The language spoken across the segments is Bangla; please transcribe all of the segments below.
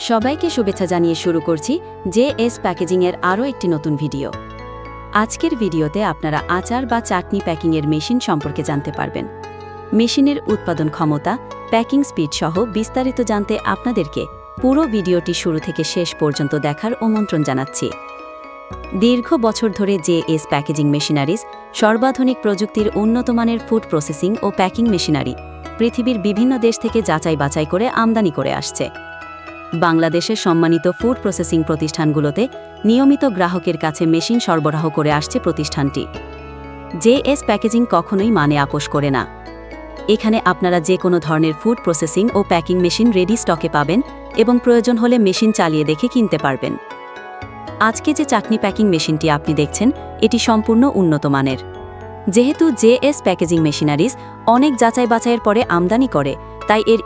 সবাইকে শুভেচ্ছা জানিয়ে শুরু করছি জেএস প্যাকেজিংয়ের আরও একটি নতুন ভিডিও। আজকের ভিডিওতে আপনারা আচার বা চাটনি প্যাকিংয়ের মেশিন সম্পর্কে জানতে পারবেন। মেশিনের উৎপাদন ক্ষমতা, প্যাকিং স্পিড সহ বিস্তারিত জানতে আপনাদেরকে পুরো ভিডিওটি শুরু থেকে শেষ পর্যন্ত দেখার আমন্ত্রণ জানাচ্ছি। দীর্ঘ বছর ধরে জেএস প্যাকেজিং মেশিনারিজ সর্বাধুনিক প্রযুক্তির উন্নতমানের ফুড প্রসেসিং ও প্যাকিং মেশিনারি পৃথিবীর বিভিন্ন দেশ থেকে যাচাই বাছাই করে আমদানি করে আসছে। বাংলাদেশের সম্মানিত ফুড প্রসেসিং প্রতিষ্ঠানগুলোতে নিয়মিত গ্রাহকের কাছে মেশিন সরবরাহ করে আসছে প্রতিষ্ঠানটি। জেএস প্যাকেজিং কখনোই মানে আপোস করে না। এখানে আপনারা যে কোনো ধরনের ফুড প্রসেসিং ও প্যাকিং মেশিন রেডি স্টকে পাবেন এবং প্রয়োজন হলে মেশিন চালিয়ে দেখে কিনতে পারবেন। আজকে যে চাটনি প্যাকিং মেশিনটি আপনি দেখছেন, এটি সম্পূর্ণ উন্নত মানের। যেহেতু জেএস প্যাকেজিং মেশিনারিজ অনেক যাচাই বাছাইয়ের পরে আমদানি করে, তাই এর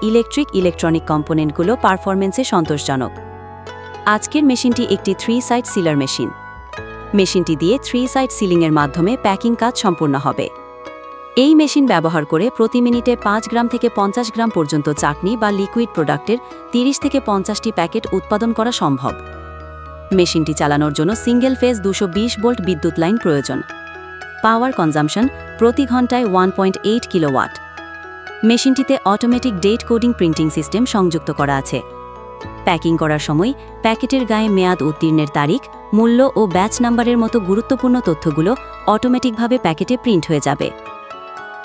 ইলেকট্রনিক কম্পোনেন্টগুলো পারফরমেন্সে সন্তোষজনক। আজকের মেশিনটি একটি 3 সাইড সিলার মেশিন। মেশিনটি দিয়ে 3 সাইড সিলিংয়ের মাধ্যমে প্যাকিং কাজ সম্পূর্ণ হবে। এই মেশিন ব্যবহার করে প্রতি মিনিটে 5 গ্রাম থেকে 50 গ্রাম পর্যন্ত চাটনি বা লিকুইড প্রোডাক্টের 30 থেকে 50টি প্যাকেট উৎপাদন করা সম্ভব। মেশিনটি চালানোর জন্য সিঙ্গেল ফেজ 220 ভোল্ট বিদ্যুৎ লাইন প্রয়োজন। পাওয়ার কনজাম্পশন প্রতি ঘন্টায় 1.8 কিলোওয়াট। মেশিনটিতে automatic date coding printing system সংযুক্ত করা আছে। প্যাকিং করার সময় প্যাকেটের গায়ে মেয়াদ উত্তীর্ণের তারিখ, মূল্য ও ব্যাচ নাম্বারের মতো গুরুত্বপূর্ণ তথ্যগুলো অটোমেটিকভাবে প্যাকেটে প্রিন্ট হয়ে যাবে।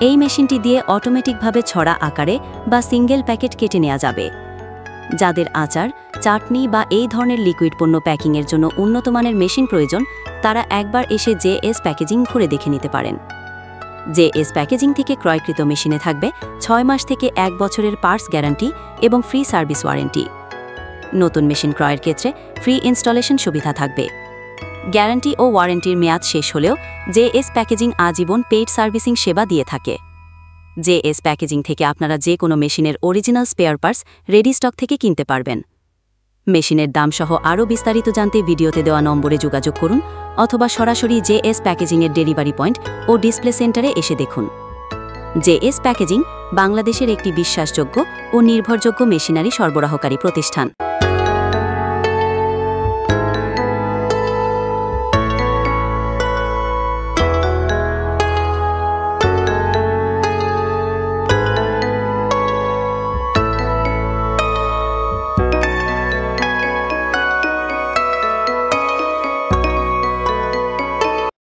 এই মেশিনটি দিয়ে অটোমেটিকভাবে ছড়া আকারে বা সিঙ্গেল প্যাকেট কেটে নেওয়া যাবে। যাদের আচার, চাটনি বা এই ধরনের লিকুইড পণ্য প্যাকিংয়ের জন্য উন্নতমানের মেশিন প্রয়োজন, তারা একবার এসে জেএস প্যাকেজিং ঘুরে দেখে নিতে পারেন। জেএস প্যাকেজিং থেকে ক্রয়কৃত মেশিনে থাকবে 6 মাস থেকে 1 বছরের পার্টস গ্যারান্টি এবং ফ্রি সার্ভিস ওয়ারেন্টি। নতুন মেশিন ক্রয়ের ক্ষেত্রে ফ্রি ইনস্টলেশন সুবিধা থাকবে। গ্যারান্টি ও ওয়ারেন্টির মেয়াদ শেষ হলেও জেএস প্যাকেজিং আজীবন পেইড সার্ভিসিং সেবা দিয়ে থাকে। জেএস প্যাকেজিং থেকে আপনারা যে কোনো মেশিনের original spare parts ready stock থেকে কিনতে পারবেন। মেশিনের দাম সহ আরও বিস্তারিত জানতে ভিডিওতে দেওয়া নম্বরে যোগাযোগ করুন অথবা সরাসরি জেএস প্যাকেজিংয়ের ডেলিভারি পয়েন্ট ও ডিসপ্লে সেন্টারে এসে দেখুন। জেএস প্যাকেজিং বাংলাদেশের একটি বিশ্বাসযোগ্য ও নির্ভরযোগ্য মেশিনারি সরবরাহকারী প্রতিষ্ঠান।